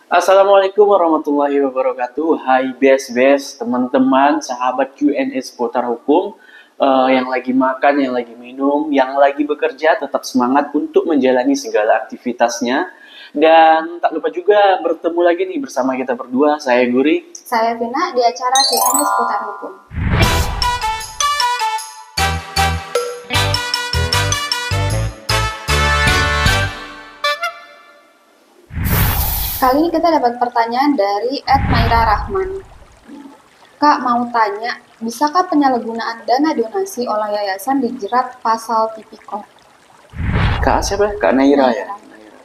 Assalamualaikum warahmatullahi wabarakatuh. Hai best teman-teman, sahabat Q&A seputar hukum, yang lagi makan, yang lagi minum, yang lagi bekerja, tetap semangat untuk menjalani segala aktivitasnya. Dan tak lupa juga bertemu lagi nih bersama kita berdua, saya Guri. Saya Vina di acara Q&A seputar hukum. Kali ini kita dapat pertanyaan dari @Maira Rahman. Kak, mau tanya, bisakah penyalahgunaan dana donasi oleh yayasan dijerat pasal Tipikor? Kak siapa? Kak Naira ya? Naira.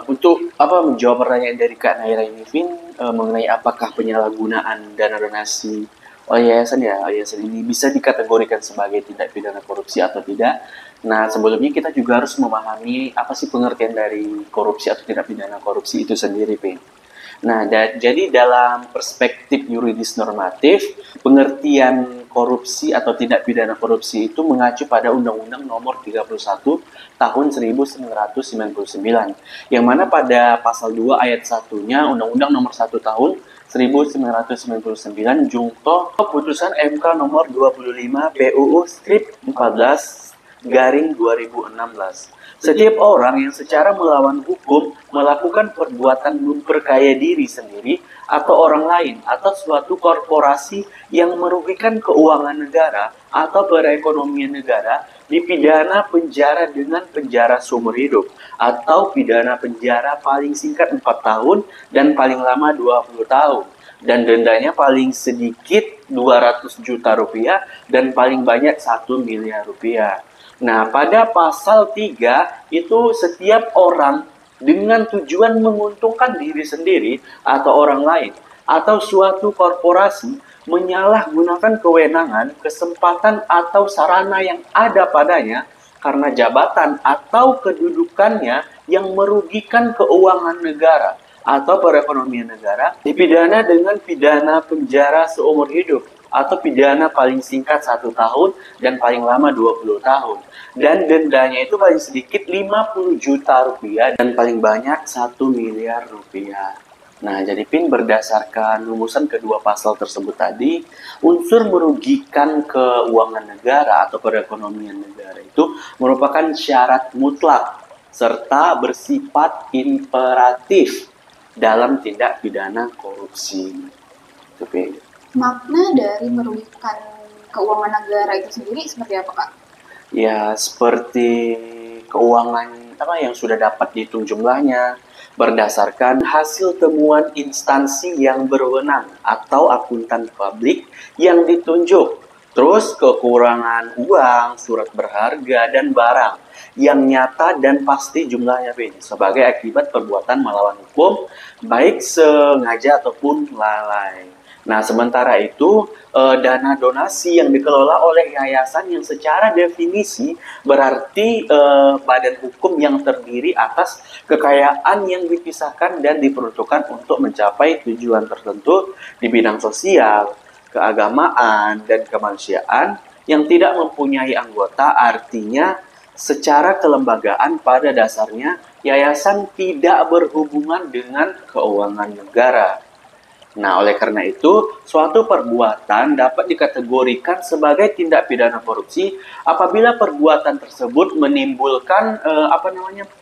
Untuk menjawab pertanyaan dari Kak Naira ini, Vin, mengenai apakah penyalahgunaan dana donasi oleh yayasan ini bisa dikategorikan sebagai tindak pidana korupsi atau tidak. Nah, sebelumnya kita juga harus memahami apa sih pengertian dari korupsi atau tindak pidana korupsi itu sendiri, Vin. Nah, jadi dalam perspektif yuridis normatif, pengertian korupsi atau tindak pidana korupsi itu mengacu pada Undang-Undang Nomor 31 Tahun 1999, yang mana pada pasal 2 ayat 1-nya Undang-Undang Nomor 1 Tahun 1999 Jungto Keputusan MK Nomor 25 PUU Strip 14 garing 2016. Setiap orang yang secara melawan hukum melakukan perbuatan memperkaya diri sendiri atau orang lain atau suatu korporasi yang merugikan keuangan negara atau perekonomian negara dipidana penjara dengan penjara seumur hidup atau pidana penjara paling singkat 4 tahun dan paling lama 20 tahun. Dan dendanya paling sedikit 200 juta rupiah dan paling banyak 1 miliar rupiah. Nah, pada pasal 3 itu setiap orang dengan tujuan menguntungkan diri sendiri atau orang lain atau suatu korporasi menyalahgunakan kewenangan, kesempatan atau sarana yang ada padanya karena jabatan atau kedudukannya yang merugikan keuangan negara atau perekonomian negara dipidana dengan pidana penjara seumur hidup atau pidana paling singkat 1 tahun dan paling lama 20 tahun. Dan dendanya itu paling sedikit 50 juta rupiah dan paling banyak 1 miliar rupiah. Nah, jadi PIN berdasarkan rumusan kedua pasal tersebut tadi, unsur merugikan keuangan negara atau perekonomian negara itu merupakan syarat mutlak serta bersifat imperatif dalam tindak pidana korupsi. Itu PIN. Makna dari merugikan keuangan negara itu sendiri seperti apa, Kak? Ya, seperti keuangan yang sudah dapat dihitung jumlahnya berdasarkan hasil temuan instansi yang berwenang atau akuntan publik yang ditunjuk. Terus kekurangan uang, surat berharga, dan barang yang nyata dan pasti jumlahnya sebagai akibat perbuatan melawan hukum, baik sengaja ataupun lalai. Nah, sementara itu, dana donasi yang dikelola oleh yayasan yang secara definisi berarti badan hukum yang terdiri atas kekayaan yang dipisahkan dan diperuntukkan untuk mencapai tujuan tertentu di bidang sosial, keagamaan, dan kemanusiaan yang tidak mempunyai anggota, artinya secara kelembagaan pada dasarnya yayasan tidak berhubungan dengan keuangan negara. Nah, oleh karena itu, suatu perbuatan dapat dikategorikan sebagai tindak pidana korupsi apabila perbuatan tersebut menimbulkan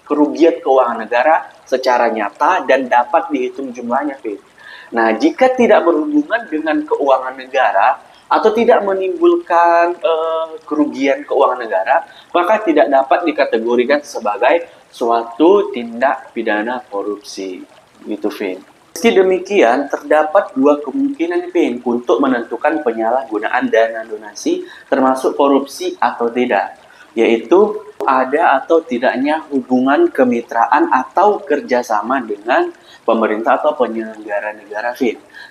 kerugian keuangan negara secara nyata dan dapat dihitung jumlahnya, Fit. Nah, jika tidak berhubungan dengan keuangan negara atau tidak menimbulkan kerugian keuangan negara, maka tidak dapat dikategorikan sebagai suatu tindak pidana korupsi. Gitu, Fit. Meski demikian, terdapat dua kemungkinan untuk menentukan penyalahgunaan dana donasi termasuk korupsi atau tidak, yaitu ada atau tidaknya hubungan kemitraan atau kerjasama dengan pemerintah atau penyelenggara negara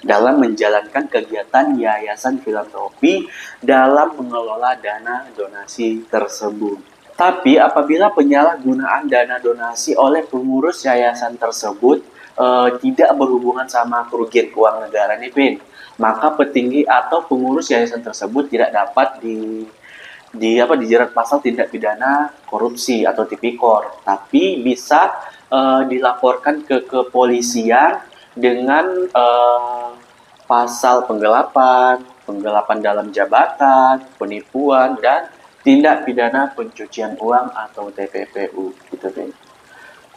dalam menjalankan kegiatan yayasan filantropi dalam mengelola dana donasi tersebut. Tapi apabila penyalahgunaan dana donasi oleh pengurus yayasan tersebut tidak berhubungan sama kerugian keuangan negara maka petinggi atau pengurus yayasan tersebut tidak dapat dijerat pasal tindak pidana korupsi atau tipikor, tapi bisa dilaporkan ke kepolisian dengan pasal penggelapan, penggelapan dalam jabatan, penipuan, dan tindak pidana pencucian uang atau TPPU gitu deh.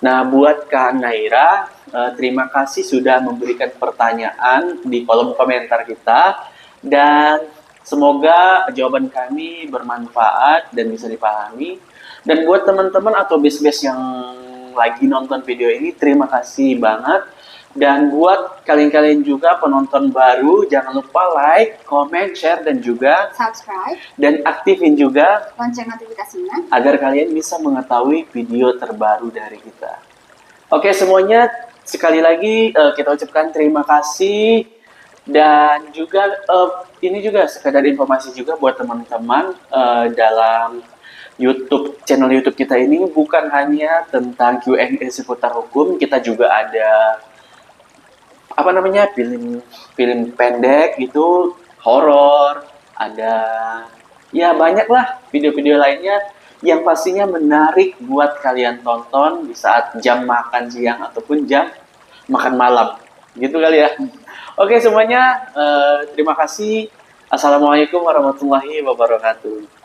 Nah, buat Kak Naira, terima kasih sudah memberikan pertanyaan di kolom komentar kita dan semoga jawaban kami bermanfaat dan bisa dipahami. Dan buat teman-teman atau base-base yang lagi nonton video ini, terima kasih banget. Dan buat kalian-kalian juga penonton baru, jangan lupa like, comment, share, dan juga Subscribe dan aktifin juga lonceng notifikasinya. agar kalian bisa mengetahui video terbaru dari kita. Oke semuanya, sekali lagi kita ucapkan terima kasih. Dan juga ini juga sekedar informasi juga buat teman-teman dalam channel YouTube kita ini bukan hanya tentang Q&A seputar hukum, kita juga ada film pendek itu horor, ada ya banyak lah video-video lainnya yang pastinya menarik buat kalian tonton di saat jam makan siang ataupun jam makan malam gitu kali ya. Oke semuanya, terima kasih. Assalamualaikum warahmatullahi wabarakatuh.